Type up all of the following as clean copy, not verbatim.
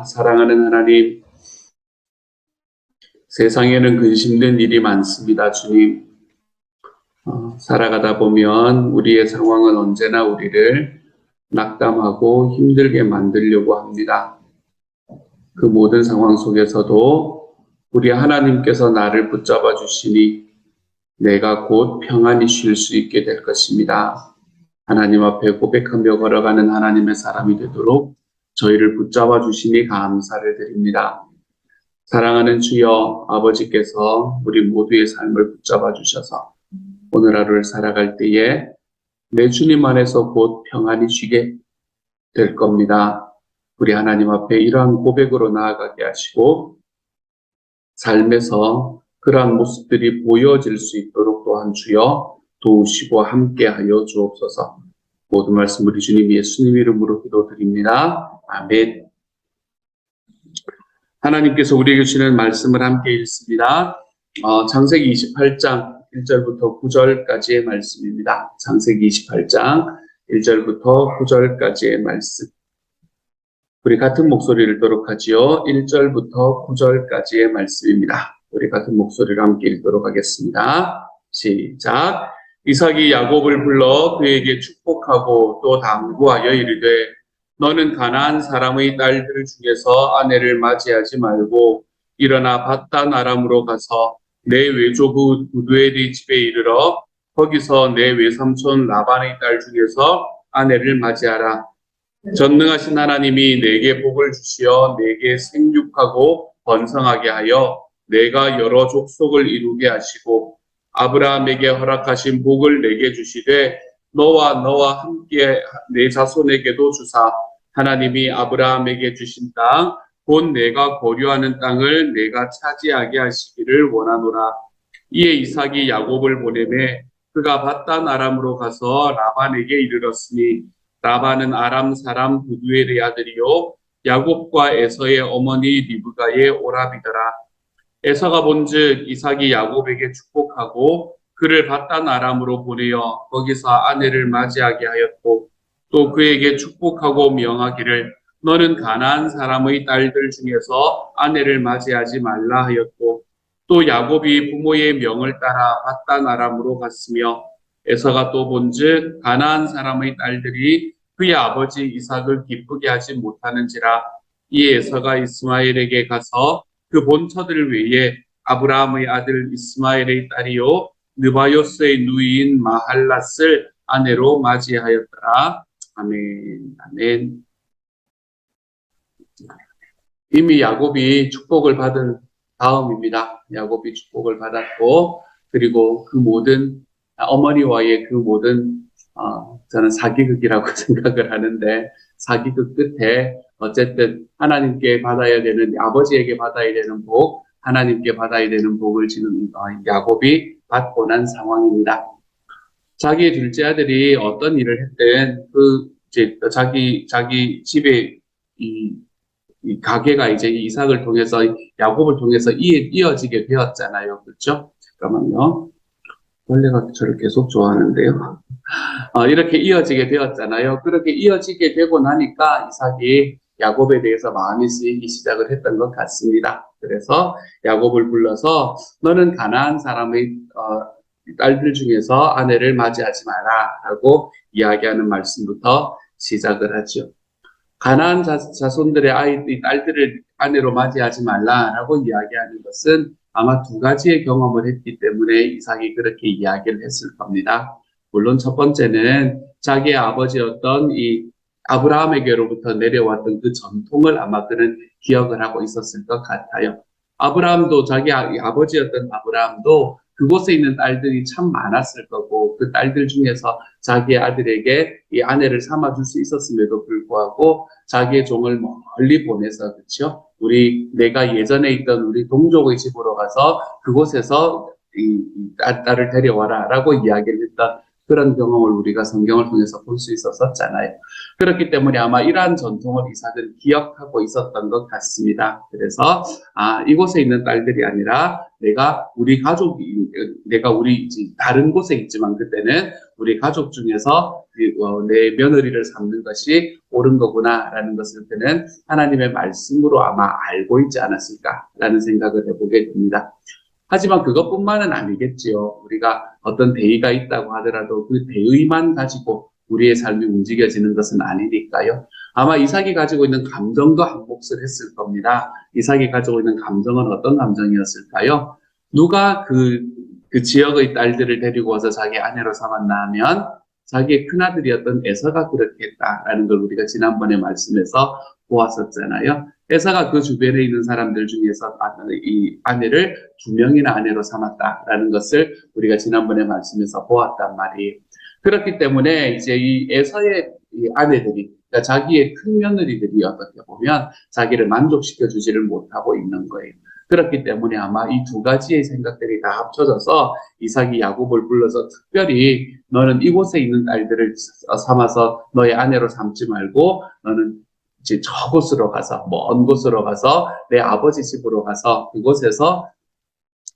사랑하는 하나님, 세상에는 근심된 일이 많습니다. 주님, 살아가다 보면 우리의 상황은 언제나 우리를 낙담하고 힘들게 만들려고 합니다. 그 모든 상황 속에서도 우리 하나님께서 나를 붙잡아 주시니 내가 곧 평안히 쉴 수 있게 될 것입니다. 하나님 앞에 고백하며 걸어가는 하나님의 사람이 되도록 저희를 붙잡아 주시니 감사를 드립니다. 사랑하는 주여, 아버지께서 우리 모두의 삶을 붙잡아 주셔서 오늘 하루를 살아갈 때에 내 주님 안에서 곧 평안히 쉬게 될 겁니다. 우리 하나님 앞에 이러한 고백으로 나아가게 하시고 삶에서 그러한 모습들이 보여질 수 있도록 또한 주여 도우시고 함께하여 주옵소서. 모든 말씀 우리 주님 예수님 이름으로 기도드립니다. 아멘. 하나님께서 우리에게 주시는 말씀을 함께 읽습니다. 창세기 28장 1절부터 9절까지의 말씀입니다. 창세기 28장 1절부터 9절까지의 말씀. 우리 같은 목소리를 읽도록 하지요. 1절부터 9절까지의 말씀입니다. 우리 같은 목소리를 함께 읽도록 하겠습니다. 시작. 이삭이 야곱을 불러 그에게 축복하고 또 당부하여 이르되 너는 가나안 사람의 딸들 중에서 아내를 맞이하지 말고 일어나 밧단 아람으로 가서 내 외조부 부두엘의 집에 이르러 거기서 내 외삼촌 라반의 딸 중에서 아내를 맞이하라. 전능하신 하나님이 내게 복을 주시어 내게 생육하고 번성하게 하여 내가 여러 족속을 이루게 하시고 아브라함에게 허락하신 복을 내게 주시되 너와 함께 내 자손에게도 주사 하나님이 아브라함에게 주신 땅 곧 내가 거류하는 땅을 내가 차지하게 하시기를 원하노라. 이에 이삭이 야곱을 보내매 그가 밧단 아람으로 가서 라반에게 이르렀으니 라반은 아람 사람 부두엘의 아들이요 야곱과 에서의 어머니 리브가의 오라비더라. 에서가 본즉 이삭이 야곱에게 축복하고 그를 밧단 아람으로 보내어 거기서 아내를 맞이하게 하였고 또 그에게 축복하고 명하기를 너는 가나안 사람의 딸들 중에서 아내를 맞이하지 말라 하였고 또 야곱이 부모의 명을 따라 밧단 아람으로 갔으며 에서가 또 본즉 가나안 사람의 딸들이 그의 아버지 이삭을 기쁘게 하지 못하는지라. 이에 에서가 이스마엘에게 가서 그 본처들 외에 아브라함의 아들 이스마엘의 딸이요 느바요스의 누이인 마할랏을 아내로 맞이하였더라. 아멘. 아멘. 이미 야곱이 축복을 받은 다음입니다. 야곱이 축복을 받았고 그리고 그 모든 어머니와의 그 모든 저는 사기극이라고 생각을 하는데 사기극 끝에 어쨌든 하나님께 받아야 되는 아버지에게 받아야 되는 복 하나님께 받아야 되는 복을 지금 야곱이 받고 난 상황입니다. 자기의 둘째 아들이 어떤 일을 했든 이제 자기 집에 이 가게가 이제 이삭을 통해서 야곱을 통해서 이어지게 되었잖아요. 그렇죠? 잠깐만요. 원래가 저를 계속 좋아하는데요. 이렇게 이어지게 되었잖아요. 그렇게 이어지게 되고 나니까 이삭이 야곱에 대해서 마음이 쓰이기 시작을 했던 것 같습니다. 그래서 야곱을 불러서 너는 가나안 사람의 딸들 중에서 아내를 맞이하지 마라 라고 이야기하는 말씀부터 시작을 하죠. 가나안 자손들의 딸들을 아내로 맞이하지 말라라고 이야기하는 것은 아마 두 가지의 경험을 했기 때문에 이삭이 그렇게 이야기를 했을 겁니다. 물론 첫 번째는 자기의 아버지였던 이 아브라함에게로부터 내려왔던 그 전통을 아마 그는 기억을 하고 있었을 것 같아요. 아브라함도 자기 아버지였던 아브라함도 그곳에 있는 딸들이 참 많았을 거고 그 딸들 중에서 자기의 아들에게 이 아내를 삼아줄 수 있었음에도 불구하고 자기의 종을 멀리 보내서 그렇죠. 내가 예전에 있던 우리 동족의 집으로 가서 그곳에서 이 딸을 데려와라 라고 이야기를 했던 그런 경험을 우리가 성경을 통해서 볼 수 있었잖아요. 그렇기 때문에 아마 이러한 전통을 이삭은 기억하고 있었던 것 같습니다. 그래서 이곳에 있는 딸들이 아니라 내가 우리 다른 곳에 있지만 그때는 우리 가족 중에서 내 며느리를 삼는 것이 옳은 거구나라는 것을 그는 하나님의 말씀으로 아마 알고 있지 않았을까라는 생각을 해보게 됩니다. 하지만 그것뿐만은 아니겠지요. 우리가 어떤 대의가 있다고 하더라도 그 대의만 가지고 우리의 삶이 움직여지는 것은 아니니까요. 아마 이삭이 가지고 있는 감정도 한 몫을 했을 겁니다. 이삭이 가지고 있는 감정은 어떤 감정이었을까요? 누가 그 지역의 딸들을 데리고 와서 자기 아내로 삼았나 하면 자기의 큰아들이었던 에서가 그렇게 했다라는 걸 우리가 지난번에 말씀에서 보았었잖아요. 에서가 그 주변에 있는 사람들 중에서 이 아내를 2명이나 아내로 삼았다라는 것을 우리가 지난번에 말씀에서 보았단 말이에요. 그렇기 때문에 이제 이 에서의 이 아내들이, 그러니까 자기의 큰 며느리들이 어떻게 보면 자기를 만족시켜 주지를 못하고 있는 거예요. 그렇기 때문에 아마 이 두 가지의 생각들이 다 합쳐져서 이삭이 야곱을 불러서 특별히 너는 이곳에 있는 딸들을 삼아서 너의 아내로 삼지 말고 너는 이제 저곳으로 가서, 먼 곳으로 가서 내 아버지 집으로 가서 그곳에서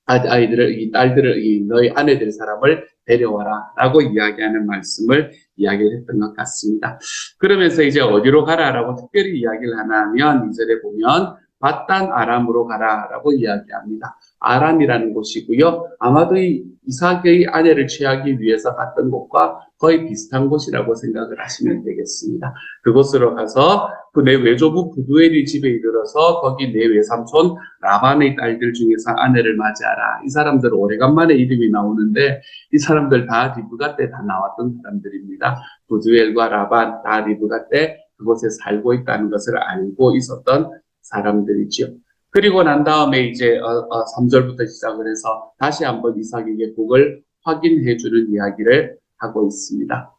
이 딸들을, 너희 아내들 사람을 데려와라 라고 이야기하는 말씀을 이야기를 했던 것 같습니다. 그러면서 이제 어디로 가라라고 특별히 이야기를 하나 하면 2절에 보면 밧단 아람으로 가라라고 이야기합니다. 아람이라는 곳이고요. 아마도 이삭의 아내를 취하기 위해서 갔던 곳과 거의 비슷한 곳이라고 생각을 하시면 되겠습니다. 그곳으로 가서 그 내 외조부 부두엘이 집에 이르러서 거기 내 외삼촌 라반의 딸들 중에서 아내를 맞이하라. 이 사람들 오래간만에 이름이 나오는데 이 사람들 다 리브가 때 다 나왔던 사람들입니다. 부두엘과 라반 다 리브가 때 그곳에 살고 있다는 것을 알고 있었던 사람들이지요. 그리고 난 다음에 이제 3절부터 시작을 해서 다시 한번 이삭에게 복을 확인해주는 이야기를 하고 있습니다.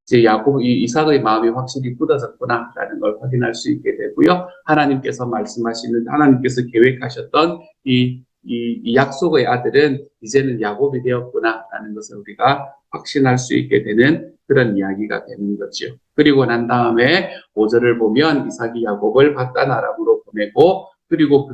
이제 이삭의 마음이 확실히 굳어졌구나라는 걸 확인할 수 있게 되고요. 하나님께서 계획하셨던 이 약속의 아들은 이제는 야곱이 되었구나라는 것을 우리가 확신할 수 있게 되는 그런 이야기가 되는 거죠. 그리고 난 다음에 5절을 보면 이삭이 야곱을 밧단 아람으로 보내고 그리고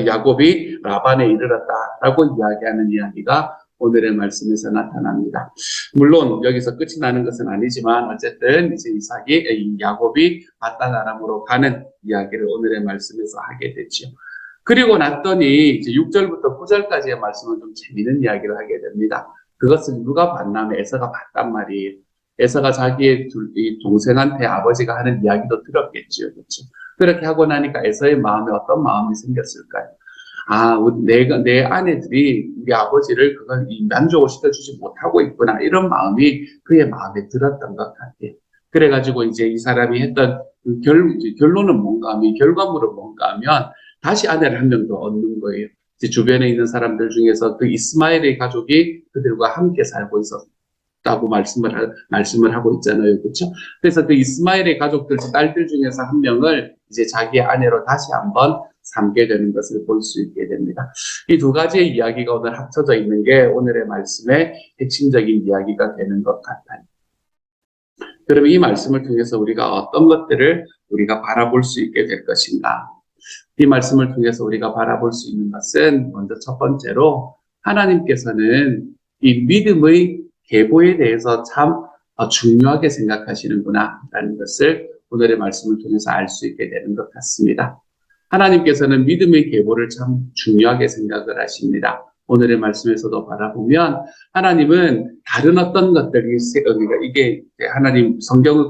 야곱이 라반에 이르렀다라고 이야기하는 이야기가 오늘의 말씀에서 나타납니다. 물론 여기서 끝이 나는 것은 아니지만 어쨌든 이제 야곱이 밧단 아람으로 가는 이야기를 오늘의 말씀에서 하게 되죠. 그리고 났더니 이제 6절부터 9절까지의 말씀은 좀 재미있는 이야기를 하게 됩니다. 그것은 누가 봤냐면 에서가 봤단 말이에요. 에서가 자기의 동생한테 아버지가 하는 이야기도 들었겠죠. 그렇죠? 그렇게 하고 나니까 에서의 마음에 어떤 마음이 생겼을까요? 내 아내들이 우리 아버지를 그걸 만족을 시켜주지 못하고 있구나. 이런 마음이 그의 마음에 들었던 것 같아요. 그래가지고 이제 이 사람이 했던 결론은 뭔가 하면, 결과물은 뭔가 하면 다시 아내를 한 명 더 얻는 거예요. 이제 주변에 있는 사람들 중에서 그 이스마엘의 가족이 그들과 함께 살고 있었다고 말씀을 하고 있잖아요. 그렇죠? 그래서 그 이스마엘의 가족들, 딸들 중에서 한 명을 이제 자기의 아내로 다시 한번 삼게 되는 것을 볼 수 있게 됩니다. 이 두 가지의 이야기가 오늘 합쳐져 있는 게 오늘의 말씀의 핵심적인 이야기가 되는 것 같아요. 그러면 이 말씀을 통해서 우리가 어떤 것들을 우리가 바라볼 수 있게 될 것인가? 이 말씀을 통해서 우리가 바라볼 수 있는 것은 먼저 첫 번째로 하나님께서는 이 믿음의 계보에 대해서 참 중요하게 생각하시는구나 라는 것을 오늘의 말씀을 통해서 알 수 있게 되는 것 같습니다. 하나님께서는 믿음의 계보를 참 중요하게 생각을 하십니다. 오늘의 말씀에서도 바라보면 하나님은 다른 어떤 것들이, 그러니까 이게 하나님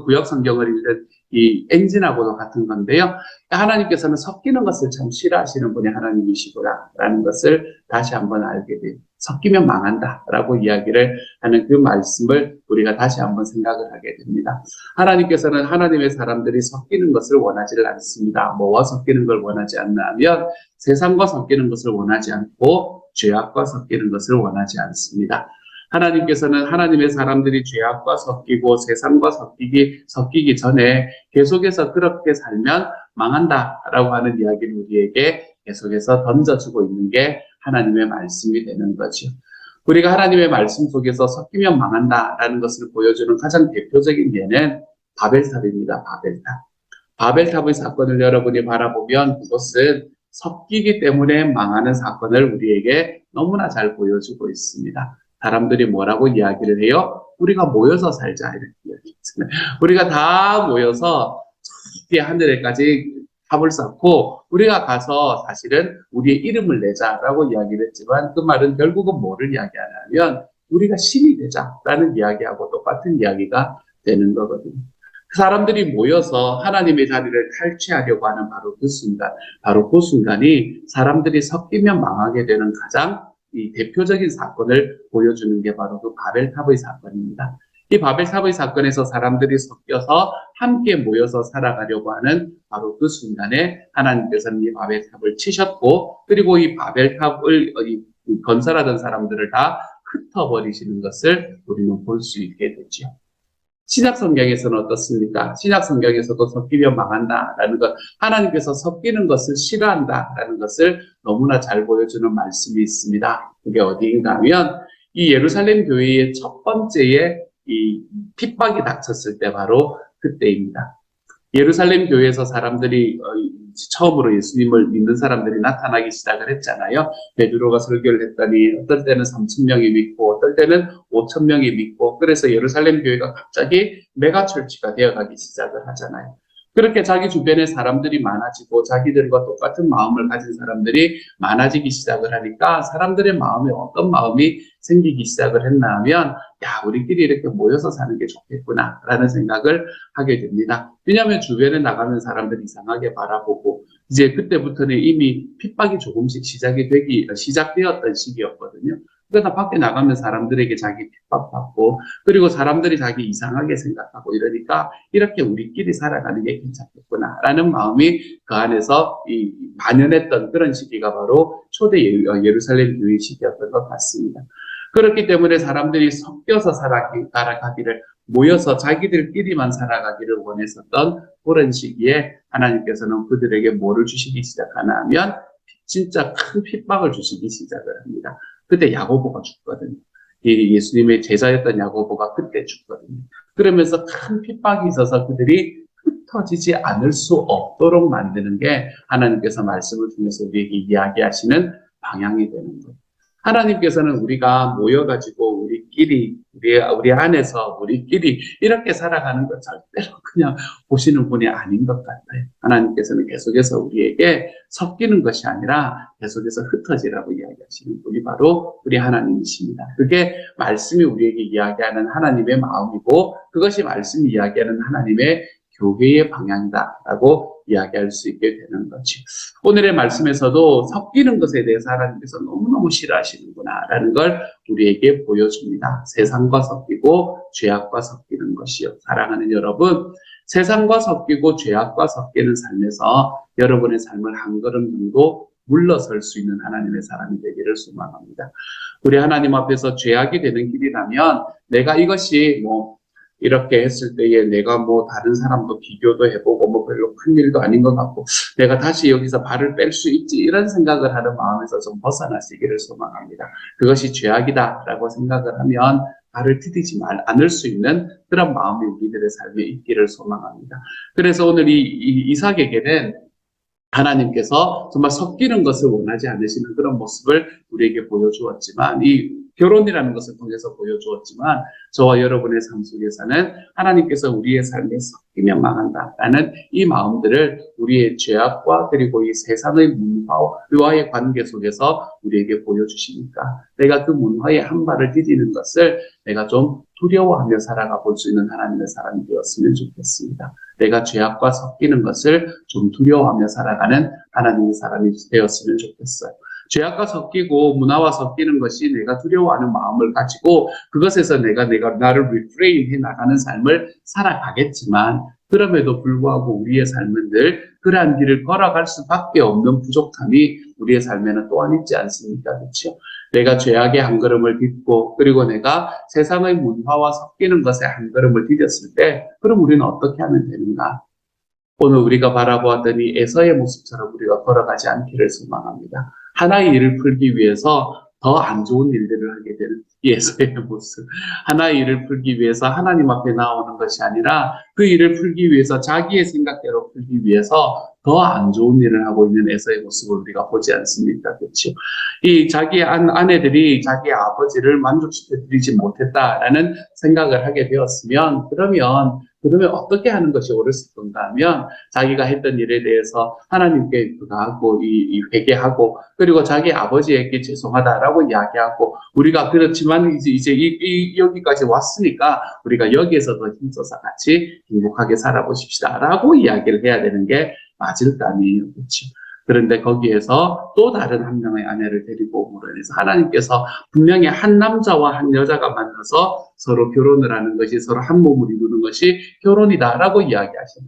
구약 성경을 읽는 이 엔진하고도 같은 건데요. 하나님께서는 섞이는 것을 참 싫어하시는 분이 하나님이시구나라는 것을 다시 한번 알게 돼요. 섞이면 망한다라고 이야기를 하는 그 말씀을 우리가 다시 한번 생각을 하게 됩니다. 하나님께서는 하나님의 사람들이 섞이는 것을 원하지를 않습니다. 뭐와 섞이는 걸 원하지 않나 하면 세상과 섞이는 것을 원하지 않고 죄악과 섞이는 것을 원하지 않습니다. 하나님께서는 하나님의 사람들이 죄악과 섞이고 세상과 섞이기 전에 계속해서 그렇게 살면 망한다라고 하는 이야기를 우리에게 계속해서 던져주고 있는 게 하나님의 말씀이 되는 거죠. 우리가 하나님의 말씀 속에서 섞이면 망한다라는 것을 보여주는 가장 대표적인 예는 바벨탑입니다. 바벨탑. 바벨탑의 사건을 여러분이 바라보면 그것은 섞이기 때문에 망하는 사건을 우리에게 너무나 잘 보여주고 있습니다. 사람들이 뭐라고 이야기를 해요? 우리가 모여서 살자 이렇게 이야기했잖아요. 우리가 다 모여서 저 하늘에까지 탑을 쌓고 우리가 가서 사실은 우리의 이름을 내자라고 이야기를 했지만 그 말은 결국은 뭐를 이야기하냐면 우리가 신이 되자라는 이야기하고 똑같은 이야기가 되는 거거든요. 사람들이 모여서 하나님의 자리를 탈취하려고 하는 바로 그 순간이 사람들이 섞이면 망하게 되는 가장 이 대표적인 사건을 보여주는 게 바로 그 바벨탑의 사건입니다. 이 바벨탑의 사건에서 사람들이 섞여서 함께 모여서 살아가려고 하는 바로 그 순간에 하나님께서는 이 바벨탑을 치셨고 그리고 이 바벨탑을 건설하던 사람들을 다 흩어버리시는 것을 우리는 볼 수 있게 되죠. 신약 성경에서는 어떻습니까? 신약 성경에서도 섞이면 망한다라는 것, 하나님께서 섞이는 것을 싫어한다라는 것을 너무나 잘 보여주는 말씀이 있습니다. 그게 어디인가 하면 이 예루살렘 교회의 첫 번째의 이 핍박이 닥쳤을 때 바로 그때입니다. 예루살렘 교회에서 사람들이 처음으로 예수님을 믿는 사람들이 나타나기 시작을 했잖아요. 베드로가 설교를 했더니 어떨 때는 3,000명이 믿고 어떨 때는 5,000명이 믿고 그래서 예루살렘 교회가 갑자기 메가철치가 되어가기 시작을 하잖아요. 그렇게 자기 주변에 사람들이 많아지고 자기들과 똑같은 마음을 가진 사람들이 많아지기 시작을 하니까 사람들의 마음에 어떤 마음이 생기기 시작을 했나 하면 야 우리끼리 이렇게 모여서 사는 게 좋겠구나 라는 생각을 하게 됩니다. 왜냐하면 주변에 나가는 사람들이 이상하게 바라보고 이제 그때부터는 이미 핍박이 조금씩 시작되었던 시기였거든요. 그러다 밖에 나가면 사람들에게 자기 핍박받고 그리고 사람들이 자기 이상하게 생각하고 이러니까 이렇게 우리끼리 살아가는 게 괜찮겠구나 라는 마음이 그 안에서 만연했던 그런 시기가 바로 초대 예루살렘 교회 시기였던 것 같습니다. 그렇기 때문에 사람들이 섞여서 살아가기를 모여서 자기들끼리만 살아가기를 원했었던 그런 시기에 하나님께서는 그들에게 뭐를 주시기 시작하나 하면 진짜 큰 핍박을 주시기 시작을 합니다. 그때 야고보가 죽거든요. 예수님의 제자였던 야고보가 그때 죽거든요. 그러면서 큰 핍박이 있어서 그들이 흩어지지 않을 수 없도록 만드는 게 하나님께서 말씀을 통해서 우리에게 이야기하시는 방향이 되는 거예요. 하나님께서는 우리가 모여가지고 우리 안에서 우리끼리 이렇게 살아가는 것 절대로 그냥 보시는 분이 아닌 것 같아요. 하나님께서는 계속해서 우리에게 섞이는 것이 아니라 계속해서 흩어지라고 이야기하시는 분이 바로 우리 하나님이십니다. 그게 말씀이 우리에게 이야기하는 하나님의 마음이고 그것이 말씀이 이야기하는 하나님의 교회의 방향이다라고 이야기할 수 있게 되는 거죠. 오늘의 말씀에서도 섞이는 것에 대해서 하나님께서 너무너무 싫어하시는구나라는 걸 우리에게 보여줍니다. 세상과 섞이고 죄악과 섞이는 것이요. 사랑하는 여러분, 세상과 섞이고 죄악과 섞이는 삶에서 여러분의 삶을 한 걸음 정도 물러설 수 있는 하나님의 사람이 되기를 소망합니다. 우리 하나님 앞에서 죄악이 되는 길이라면 내가 이것이 이렇게 했을 때에 내가 다른 사람도 비교도 해보고 별로 큰 일도 아닌 것 같고 내가 다시 여기서 발을 뺄 수 있지 이런 생각을 하는 마음에서 좀 벗어나시기를 소망합니다. 그것이 죄악이다라고 생각을 하면 발을 디디지 않을 수 있는 그런 마음이 우리들의 삶에 있기를 소망합니다. 그래서 오늘 이 이삭에게는 하나님께서 정말 섞이는 것을 원하지 않으시는 그런 모습을 우리에게 보여주었지만 이 결혼이라는 것을 통해서 보여주었지만 저와 여러분의 삶 속에서는 하나님께서 우리의 삶에 섞이면 망한다라는 이 마음들을 우리의 죄악과 그리고 이 세상의 문화와의 관계 속에서 우리에게 보여주시니까 내가 그 문화에 한 발을 디디는 것을 내가 좀 두려워하며 살아가 볼 수 있는 하나님의 사람이 되었으면 좋겠습니다. 내가 죄악과 섞이는 것을 좀 두려워하며 살아가는 하나님의 사람이 되었으면 좋겠어요. 죄악과 섞이고 문화와 섞이는 것이 내가 두려워하는 마음을 가지고 그것에서 내가 나를 리프레인해 나가는 삶을 살아가겠지만 그럼에도 불구하고 우리의 삶은 늘 그러한 길을 걸어갈 수밖에 없는 부족함이 우리의 삶에는 또한 있지 않습니까? 그렇죠? 내가 죄악의 한 걸음을 딛고 그리고 내가 세상의 문화와 섞이는 것에 한 걸음을 디뎠을 때 그럼 우리는 어떻게 하면 되는가? 오늘 우리가 바라보았더니 에서의 모습처럼 우리가 걸어가지 않기를 소망합니다. 하나의 일을 풀기 위해서 더 안 좋은 일들을 하게 되는 이 에서의 모습. 하나의 일을 풀기 위해서 하나님 앞에 나오는 것이 아니라 그 일을 풀기 위해서 자기의 생각대로 풀기 위해서 더 안 좋은 일을 하고 있는 에서의 모습을 우리가 보지 않습니까? 그렇죠? 이 자기 아내들이 자기 아버지를 만족시켜 드리지 못했다라는 생각을 하게 되었으면 그러면 어떻게 하는 것이 옳았을 건가 하면 자기가 했던 일에 대해서 하나님께 그거하고 회개하고 그리고 자기 아버지에게 죄송하다라고 이야기하고 우리가 그렇지만 이제 여기까지 왔으니까 우리가 여기에서 더 힘써서 같이 행복하게 살아보십시다라고 이야기를 해야 되는 게 맞을 거 아니에요. 그렇죠? 그런데 거기에서 또 다른 한 명의 아내를 데리고 오므로 인해서 하나님께서 분명히 한 남자와 한 여자가 만나서 서로 결혼을 하는 것이 서로 한 몸을 이루는 것이 결혼이다라고 이야기하시는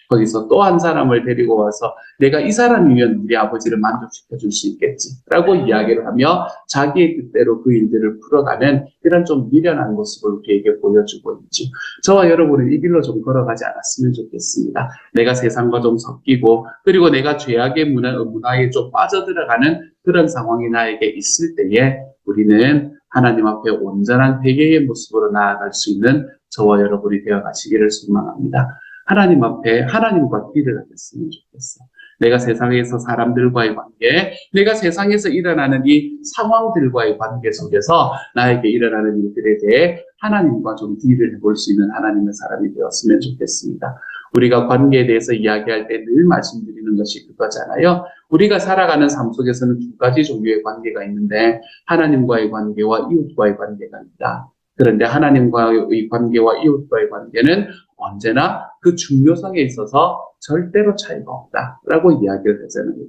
거기서 또 한 사람을 데리고 와서 내가 이 사람이면 우리 아버지를 만족시켜 줄 수 있겠지라고 이야기를 하며 자기의 뜻대로 그 일들을 풀어가는 이런 좀 미련한 모습을 우리에게 보여주고 있죠. 저와 여러분은 이 길로 좀 걸어가지 않았으면 좋겠습니다. 내가 세상과 좀 섞이고 그리고 내가 죄악의 문화에 좀 빠져들어가는 그런 상황이 나에게 있을 때에 우리는 하나님 앞에 온전한 회개의 모습으로 나아갈 수 있는 저와 여러분이 되어 가시기를 소망합니다. 하나님 앞에 하나님과 딜을 하겠으면 좋겠어. 내가 세상에서 사람들과의 관계, 내가 세상에서 일어나는 이 상황들과의 관계 속에서 나에게 일어나는 일들에 대해 하나님과 좀 딜을 해볼 수 있는 하나님의 사람이 되었으면 좋겠습니다. 우리가 관계에 대해서 이야기할 때 늘 말씀드리는 것이 그거잖아요. 우리가 살아가는 삶 속에서는 두 가지 종류의 관계가 있는데 하나님과의 관계와 이웃과의 관계가 있다. 그런데 하나님과의 관계와 이웃과의 관계는 언제나 그 중요성에 있어서 절대로 차이가 없다라고 이야기를 하자는 거죠.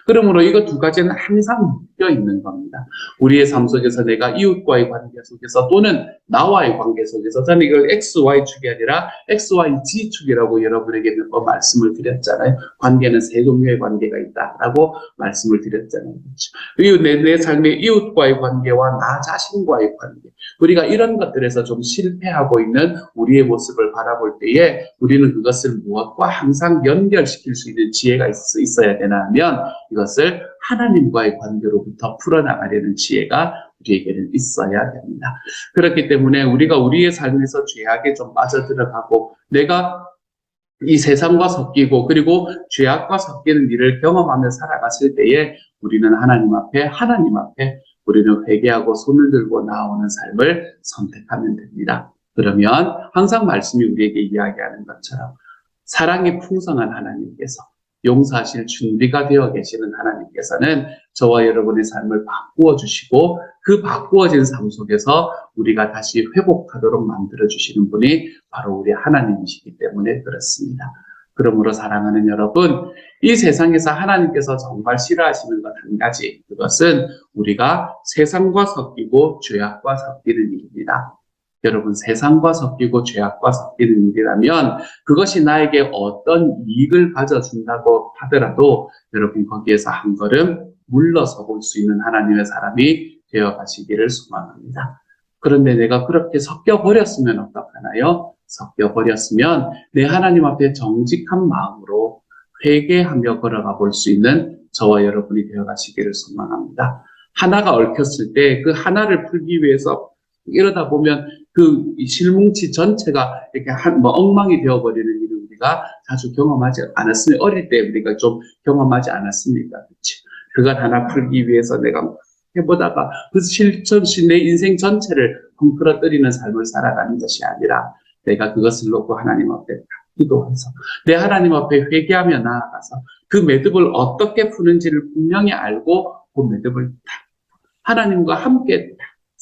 그러므로 이거 두 가지는 항상 묶여 있는 겁니다. 우리의 삶 속에서 내가 이웃과의 관계 속에서 또는 나와의 관계 속에서 저는 이걸 XY축이 아니라 XYG축이라고 여러분에게 몇 번 말씀을 드렸잖아요. 관계는 세 종류의 관계가 있다라고 말씀을 드렸잖아요. 그렇죠? 내 삶의 이웃과의 관계와 나 자신과의 관계 우리가 이런 것들에서 좀 실패하고 있는 우리의 모습을 바라볼 때에 우리는 그것을 무엇과 항상 연결시킬 수 있는 지혜가 있어야 되나 하면 이것을 하나님과의 관계로부터 풀어나가려는 지혜가 우리에게는 있어야 됩니다. 그렇기 때문에 우리가 우리의 삶에서 죄악에 좀 빠져들어가고 내가 이 세상과 섞이고 그리고 죄악과 섞이는 일을 경험하며 살아갔을 때에 우리는 하나님 앞에 우리는 회개하고 손을 들고 나오는 삶을 선택하면 됩니다. 그러면 항상 말씀이 우리에게 이야기하는 것처럼 사랑이 풍성한 하나님께서 용서하실 준비가 되어 계시는 하나님께서는 저와 여러분의 삶을 바꾸어 주시고 그 바꾸어진 삶 속에서 우리가 다시 회복하도록 만들어 주시는 분이 바로 우리 하나님이시기 때문에 그렇습니다. 그러므로 사랑하는 여러분, 이 세상에서 하나님께서 정말 싫어하시는 것 한 가지, 그것은 우리가 세상과 섞이고 죄악과 섞이는 일입니다. 여러분, 세상과 섞이고 죄악과 섞이는 일이라면 그것이 나에게 어떤 이익을 가져준다고 하더라도 여러분 거기에서 한 걸음 물러서 볼 수 있는 하나님의 사람이 되어 가시기를 소망합니다. 그런데 내가 그렇게 섞여버렸으면 어떡하나요? 섞여버렸으면 내 하나님 앞에 정직한 마음으로 회개하며 걸어가 볼 수 있는 저와 여러분이 되어 가시기를 소망합니다. 하나가 얽혔을 때 그 하나를 풀기 위해서 이러다 보면 그 실뭉치 전체가 이렇게 엉망이 되어버리는 일을 우리가 자주 경험하지 않았으면 어릴 때 우리가 좀 경험하지 않았습니까? 그렇지? 그걸 하나 풀기 위해서 내가 해보다가 그 내 인생 전체를 헝클어뜨리는 삶을 살아가는 것이 아니라 내가 그것을 놓고 하나님 앞에 기도해서 내 하나님 앞에 회개하며 나아가서 그 매듭을 어떻게 푸는지를 분명히 알고 그 매듭을 하나님과 함께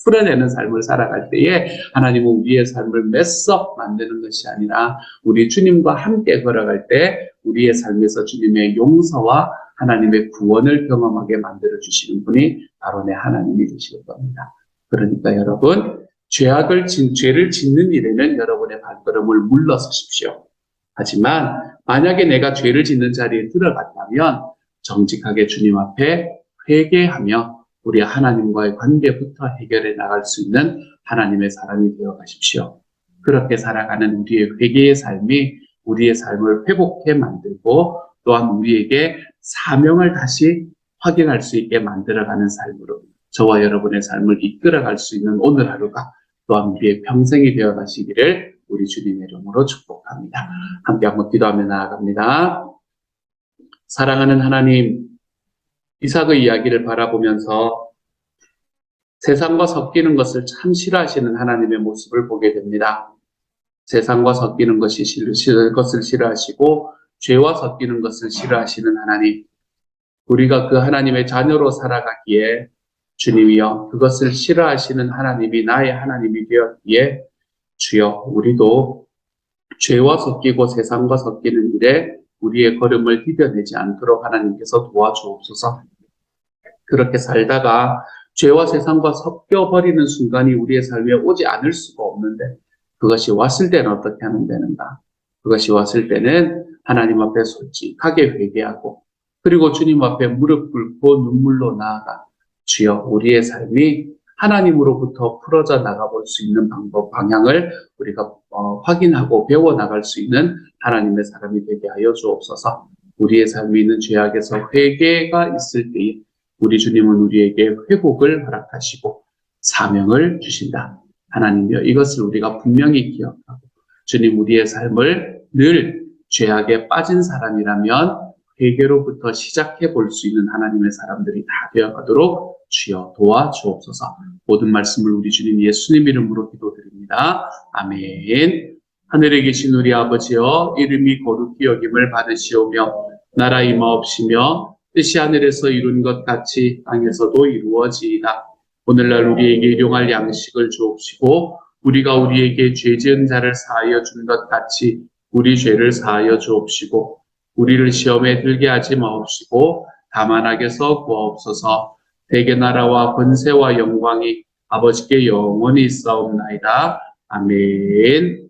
풀어내는 삶을 살아갈 때에 하나님은 우리의 삶을 맺어 만드는 것이 아니라 우리 주님과 함께 걸어갈 때 우리의 삶에서 주님의 용서와 하나님의 구원을 경험하게 만들어 주시는 분이 바로 내 하나님이 되실 겁니다. 그러니까 여러분 죄를 짓는 일에는 여러분의 발걸음을 물러서십시오. 하지만 만약에 내가 죄를 짓는 자리에 들어갔다면 정직하게 주님 앞에 회개하며 우리 하나님과의 관계부터 해결해 나갈 수 있는 하나님의 사람이 되어 가십시오. 그렇게 살아가는 우리의 회개의 삶이 우리의 삶을 회복해 만들고 또한 우리에게 사명을 다시 확인할 수 있게 만들어가는 삶으로 저와 여러분의 삶을 이끌어갈 수 있는 오늘 하루가 또한 우리의 평생이 되어 가시기를 우리 주님의 이름으로 축복합니다. 함께 한번 기도하며 나아갑니다. 사랑하는 하나님, 이삭의 이야기를 바라보면서 세상과 섞이는 것을 참 싫어하시는 하나님의 모습을 보게 됩니다. 세상과 섞이는 것을 싫어하시고 죄와 섞이는 것을 싫어하시는 하나님, 우리가 그 하나님의 자녀로 살아가기에 주님이여 그것을 싫어하시는 하나님이 나의 하나님이 되었기에 주여 우리도 죄와 섞이고 세상과 섞이는 일에 우리의 걸음을 디뎌내지 않도록 하나님께서 도와주옵소서. 그렇게 살다가 죄와 세상과 섞여버리는 순간이 우리의 삶에 오지 않을 수가 없는데 그것이 왔을 때는 어떻게 하면 되는가? 그것이 왔을 때는 하나님 앞에 솔직하게 회개하고 그리고 주님 앞에 무릎 꿇고 눈물로 나아가 주여 우리의 삶이 하나님으로부터 풀어져 나가볼 수 있는 방향을 우리가 확인하고 배워나갈 수 있는 하나님의 사람이 되게 하여 주옵소서. 우리의 삶이 있는 죄악에서 회개가 있을 때에 우리 주님은 우리에게 회복을 허락하시고 사명을 주신다. 하나님이여 이것을 우리가 분명히 기억하고 주님 우리의 삶을 늘 죄악에 빠진 사람이라면 회개로부터 시작해 볼 수 있는 하나님의 사람들이 다 되어가도록 주여 도와주옵소서. 모든 말씀을 우리 주님 예수님 이름으로 기도드립니다. 아멘. 하늘에 계신 우리 아버지여 이름이 거룩히 여김을 받으시오며 나라 임하옵시며 뜻이 하늘에서 이룬 것 같이 땅에서도 이루어지이다. 오늘날 우리에게 일용할 양식을 주옵시고 우리가 우리에게 죄 지은 자를 사하여 준 것 같이 우리 죄를 사하여 주옵시고 우리를 시험에 들게 하지 마옵시고 다만 악에서 구하옵소서. 대개 나라와 권세와 영광이 아버지께 영원히 있사옵나이다. 아멘.